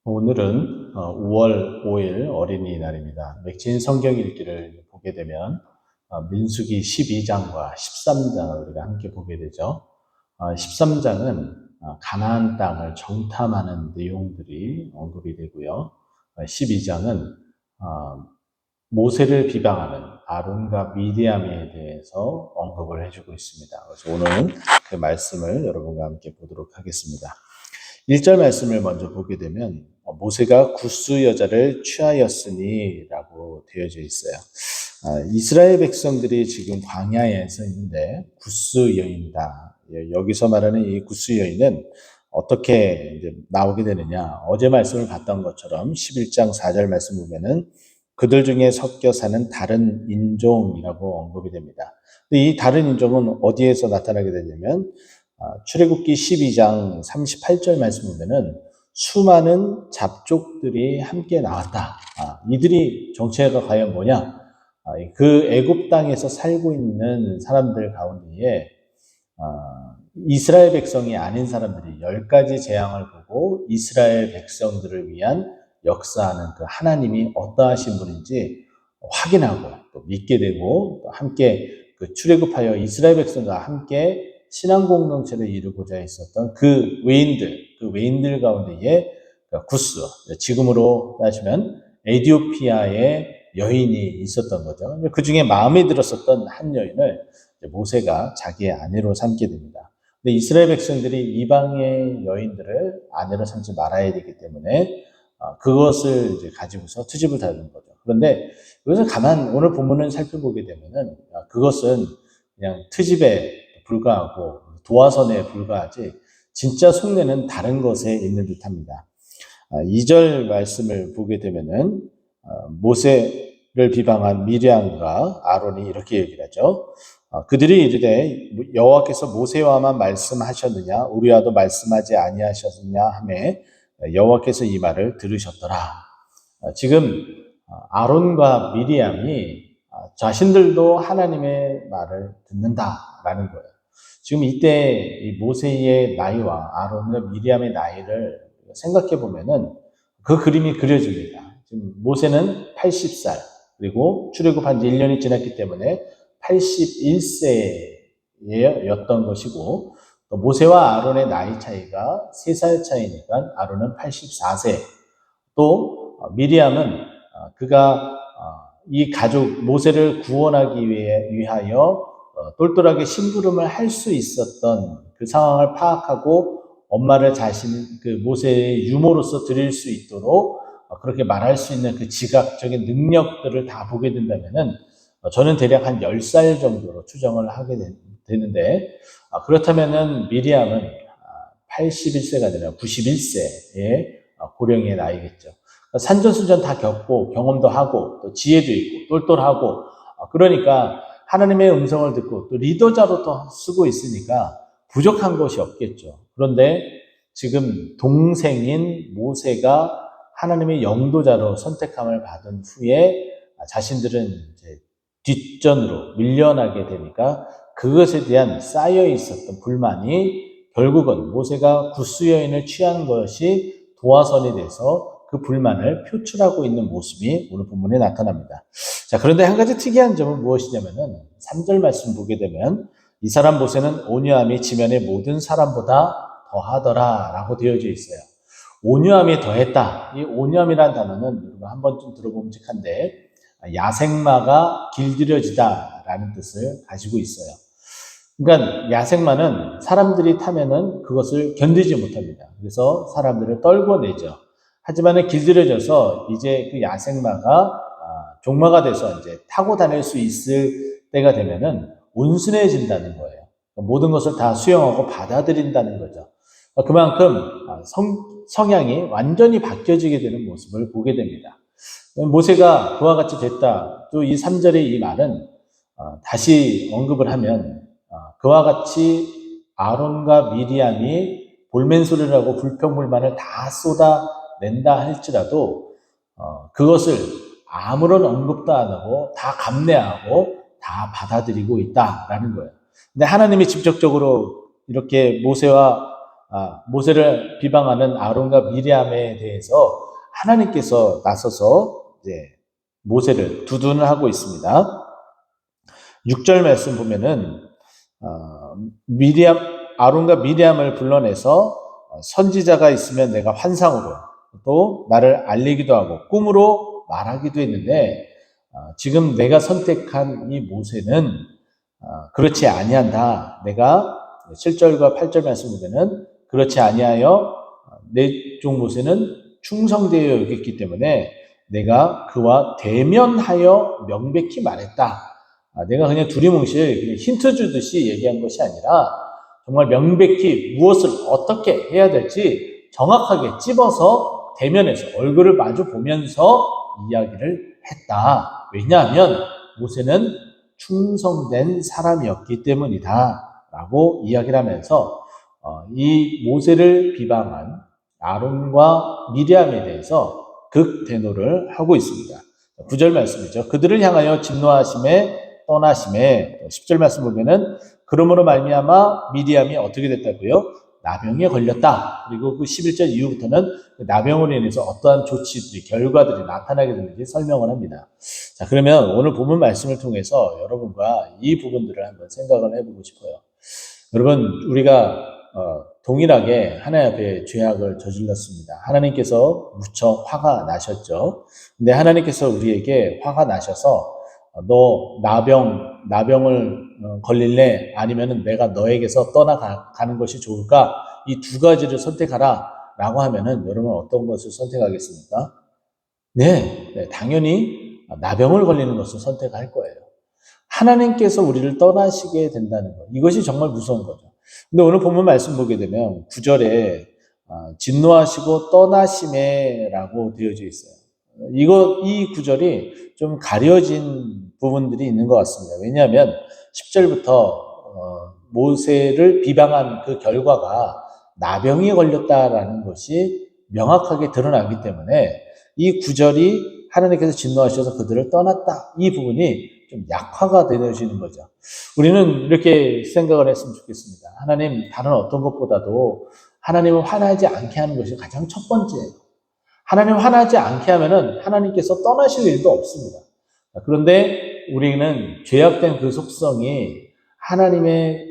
오늘은 5월 5일 어린이날입니다. 맥진 성경 읽기를 보게 되면 민수기 12장과 13장을 우리가 함께 보게 되죠. 13장은 가나안 땅을 정탐하는 내용들이 언급이 되고요. 12장은 모세를 비방하는 아론과 미디암에 대해서 언급을 해주고 있습니다. 그래서 오늘은 그 말씀을 여러분과 함께 보도록 하겠습니다. 1절 말씀을 먼저 보게 되면 모세가 구스 여자를 취하였으니 라고 되어져 있어요. 이스라엘 백성들이 지금 광야에서 있는데 구스 여인이다. 여기서 말하는 이 구스 여인은 어떻게 이제 나오게 되느냐. 어제 말씀을 봤던 것처럼 11장 4절 말씀 보면은 그들 중에 섞여 사는 다른 인종이라고 언급이 됩니다. 근데 이 다른 인종은 어디에서 나타나게 되냐면 출애굽기 12장 38절 말씀 보면은 수많은 잡족들이 함께 나왔다. 이들이 정체가 과연 뭐냐? 그 애굽 땅에서 살고 있는 사람들 가운데에 이스라엘 백성이 아닌 사람들이 10가지 재앙을 보고 이스라엘 백성들을 위한 역사하는 그 하나님이 어떠하신 분인지 확인하고 또 믿게 되고 또 함께 그 출애굽하여 이스라엘 백성과 함께 신앙 공동체를 이루고자 했었던 그 외인들 가운데에 구스, 지금으로 따지면 에티오피아의 여인이 있었던 거죠. 그 중에 마음에 들었었던 한 여인을 모세가 자기의 아내로 삼게 됩니다. 근데 이스라엘 백성들이 이방의 여인들을 아내로 삼지 말아야 되기 때문에 그것을 이제 가지고서 트집을 다는 거죠. 그런데 이것을 오늘 본문을 살펴보게 되면은 그것은 그냥 트집에 불과하고 도화선에 불과하지 진짜 속내는 다른 것에 있는 듯합니다. 2절 말씀을 보게 되면은 모세를 비방한 미리암과 아론이 이렇게 얘기를 하죠. 그들이 이르되 여호와께서 모세와만 말씀하셨느냐 우리와도 말씀하지 아니하셨느냐 하매 여호와께서 이 말을 들으셨더라. 지금 아론과 미리암이 자신들도 하나님의 말을 듣는다라는 거예요. 지금 이때 이 모세의 나이와 아론과 미리암의 나이를 생각해 보면은 그 그림이 그려집니다. 지금 모세는 80살 그리고 출애굽한 지 1년이 지났기 때문에 81세였던 것이고 또 모세와 아론의 나이 차이가 3살 차이니까 아론은 84세 또 미리암은 그가 이 가족 모세를 구원하기 위하여 똘똘하게 심부름을 할 수 있었던 그 상황을 파악하고 엄마를 그 모세의 유모로서 드릴 수 있도록 그렇게 말할 수 있는 그 지각적인 능력들을 다 보게 된다면은 저는 대략 한 10살 정도로 추정을 하게 되는데 그렇다면은 미리암은 81세가 아니라 91세의 고령의 나이겠죠. 산전수전 다 겪고 경험도 하고 또 지혜도 있고 똘똘하고 그러니까 하나님의 음성을 듣고 또 리더자로도 쓰고 있으니까 부족한 것이 없겠죠. 그런데 지금 동생인 모세가 하나님의 영도자로 선택함을 받은 후에 자신들은 이제 뒷전으로 밀려나게 되니까 그것에 대한 쌓여 있었던 불만이 결국은 모세가 구스 여인을 취한 것이 도화선이 돼서 그 불만을 표출하고 있는 모습이 오늘 본문에 나타납니다. 자, 그런데 한 가지 특이한 점은 무엇이냐면은 3절 말씀 보게 되면 이 사람 모세는 온유함이 지면의 모든 사람보다 더하더라 라고 되어져 있어요. 온유함이 더했다. 이 온유함이라는 단어는 한 번쯤 들어보면 직한데 야생마가 길들여지다라는 뜻을 가지고 있어요. 그러니까 야생마는 사람들이 타면은 그것을 견디지 못합니다. 그래서 사람들을 떨궈내죠. 하지만 길들여져서 이제 그 야생마가 종마가 돼서 이제 타고 다닐 수 있을 때가 되면은 온순해진다는 거예요. 모든 것을 다 수용하고 받아들인다는 거죠. 그만큼 성향이 완전히 바뀌어지게 되는 모습을 보게 됩니다. 모세가 그와 같이 됐다. 또 이 3절의 이 말은 다시 언급을 하면 그와 같이 아론과 미리암이 볼멘소리를 하고 불평불만을 다 쏟아낸다 할지라도 그것을 아무런 언급도 안 하고 다 감내하고 다 받아들이고 있다라는 거예요. 근데 하나님이 직접적으로 이렇게 모세와 모세를 비방하는 아론과 미리암에 대해서 하나님께서 나서서 이제 모세를 두둔을 하고 있습니다. 6절 말씀 보면은 아론과 미리암을 불러내서 선지자가 있으면 내가 환상으로 또 나를 알리기도 하고 꿈으로 말하기도 했는데 지금 내가 선택한 이 모세는 그렇지 아니한다. 내가 7절과 8절 말씀 보면은 그렇지 아니하여 내 종 모세는 충성되어 여겼기 때문에 내가 그와 대면하여 명백히 말했다. 내가 그냥 두리뭉실 그냥 힌트 주듯이 얘기한 것이 아니라 정말 명백히 무엇을 어떻게 해야 될지 정확하게 찝어서 대면해서 얼굴을 마주 보면서 이야기를 했다. 왜냐하면 모세는 충성된 사람이었기 때문이다 라고 이야기를 하면서 이 모세를 비방한 아론과 미리암에 대해서 극대노를 하고 있습니다. 9절 말씀이죠. 그들을 향하여 진노하심에 떠나심에 10절 말씀 보면은 그러므로 말미암아 미리암이 어떻게 됐다고요? 나병에 걸렸다. 그리고 그 11절 이후부터는 나병으로 인해서 어떠한 조치들이 결과들이 나타나게 되는지 설명을 합니다. 자, 그러면 오늘 본문 말씀을 통해서 여러분과 이 부분들을 한번 생각을 해보고 싶어요. 여러분, 우리가 동일하게 하나님 앞에 죄악을 저질렀습니다. 하나님께서 무척 화가 나셨죠. 근데 하나님께서 우리에게 화가 나셔서 너 나병을 걸릴래? 아니면은 내가 너에게서 떠나가는 것이 좋을까? 이 두 가지를 선택하라 라고 하면은 여러분 어떤 것을 선택하겠습니까? 네, 당연히 나병을 걸리는 것을 선택할 거예요. 하나님께서 우리를 떠나시게 된다는 것. 이것이 정말 무서운 거죠. 근데 오늘 본문 말씀 보게 되면 9절에 진노하시고 떠나심에라고 되어져 있어요. 이 구절이 좀 가려진 부분들이 있는 것 같습니다. 왜냐하면 10절부터 모세를 비방한 그 결과가 나병이 걸렸다라는 것이 명확하게 드러나기 때문에 이 구절이 하나님께서 진노하셔서 그들을 떠났다. 이 부분이 좀 약화가 되어지는 거죠. 우리는 이렇게 생각을 했으면 좋겠습니다. 하나님, 다른 어떤 것보다도 하나님을 화나지 않게 하는 것이 가장 첫 번째예요. 하나님 화나지 않게 하면은 하나님께서 떠나실 일도 없습니다. 그런데 우리는 죄악된 그 속성이 하나님의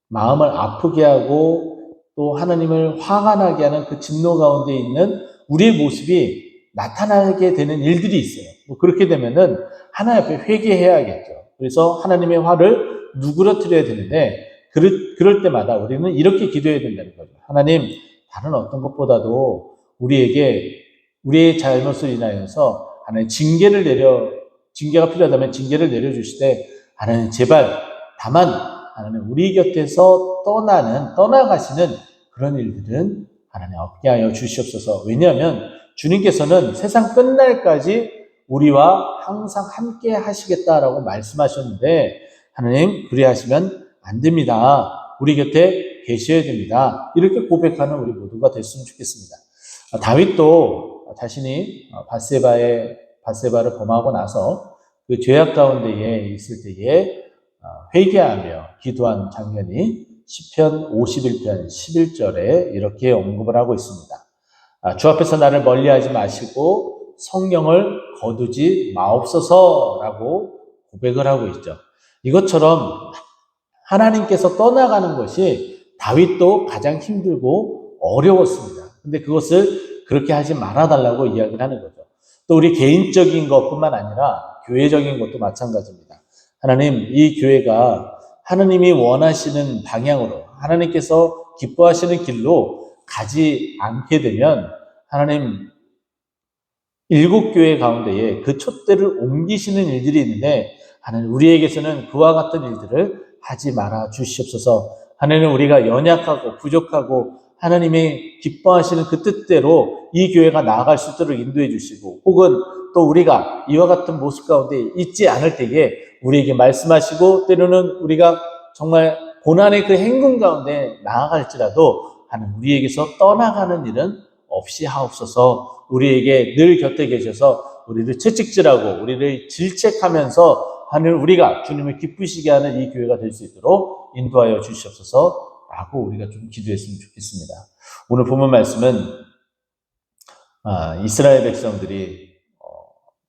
마음을 아프게 하고 또 하나님을 화가 나게 하는 그 진노 가운데 있는 우리의 모습이 나타나게 되는 일들이 있어요. 그렇게 되면은 하나님 앞에 회개해야겠죠. 그래서 하나님의 화를 누그러뜨려야 되는데 그럴 때마다 우리는 이렇게 기도해야 된다는 거죠. 하나님, 다른 어떤 것보다도 우리의 잘못을 인하여서 하나님 징계가 필요하다면 징계를 내려주시되 하나님 제발 다만 하나님 우리 곁에서 떠나가시는 그런 일들은 하나님 없게 하여 주시옵소서. 왜냐하면 주님께서는 세상 끝날까지 우리와 항상 함께 하시겠다라고 말씀하셨는데 하나님 그리하시면 안 됩니다. 우리 곁에 계셔야 됩니다. 이렇게 고백하는 우리 모두가 됐으면 좋겠습니다. 다윗도 자신이 밧세바를 범하고 나서 그 죄악 가운데에 있을 때에 회개하며 기도한 장면이 시편 51편 11절에 이렇게 언급을 하고 있습니다. 주 앞에서 나를 멀리하지 마시고 성령을 거두지 마옵소서라고 고백을 하고 있죠. 이것처럼 하나님께서 떠나가는 것이 다윗도 가장 힘들고 어려웠습니다. 근데 그것을 그렇게 하지 말아달라고 이야기를 하는 거죠. 또 우리 개인적인 것뿐만 아니라 교회적인 것도 마찬가지입니다. 하나님, 이 교회가 하나님이 원하시는 방향으로 하나님께서 기뻐하시는 길로 가지 않게 되면 하나님 7교회 가운데에 그 촛대를 옮기시는 일들이 있는데 하나님 우리에게서는 그와 같은 일들을 하지 말아 주시옵소서. 하나님 우리가 연약하고 부족하고 하나님이 기뻐하시는 그 뜻대로 이 교회가 나아갈 수 있도록 인도해 주시고 혹은 또 우리가 이와 같은 모습 가운데 있지 않을 때에 우리에게 말씀하시고 때로는 우리가 정말 고난의 그 행군 가운데 나아갈지라도 하나님 우리에게서 떠나가는 일은 없이 하옵소서. 우리에게 늘 곁에 계셔서 우리를 채찍질하고 우리를 질책하면서 하늘 우리가 주님을 기쁘시게 하는 이 교회가 될 수 있도록 인도하여 주시옵소서. 라고 우리가 좀 기도했으면 좋겠습니다. 오늘 본문 말씀은 이스라엘 백성들이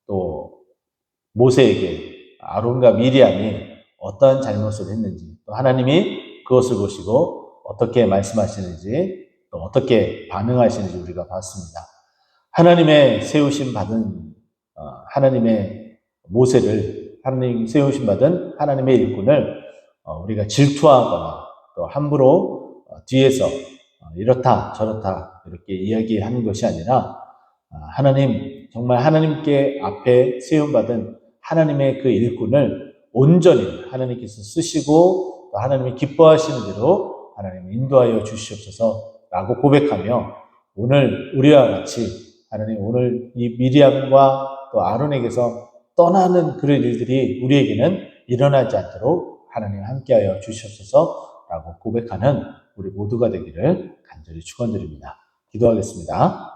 또 모세에게 아론과 미리암이 어떠한 잘못을 했는지, 또 하나님이 그것을 보시고 어떻게 말씀하시는지, 또 어떻게 반응하시는지 우리가 봤습니다. 하나님의 세우심 받은 하나님의 모세를, 하나님 세우심 받은 하나님의 일꾼을 우리가 질투하거나 또 함부로 뒤에서 이렇다 저렇다 이렇게 이야기하는 것이 아니라 하나님, 정말 하나님께 앞에 세움받은 하나님의 그 일꾼을 온전히 하나님께서 쓰시고 또 하나님이 기뻐하시는 대로 하나님 인도하여 주시옵소서라고 고백하며, 오늘 우리와 같이 하나님, 오늘 이 미리암과 또 아론에게서 떠나는 그런 일들이 우리에게는 일어나지 않도록 하나님 함께하여 주시옵소서라고 고백하는 우리 모두가 되기를 간절히 축원드립니다. 기도하겠습니다.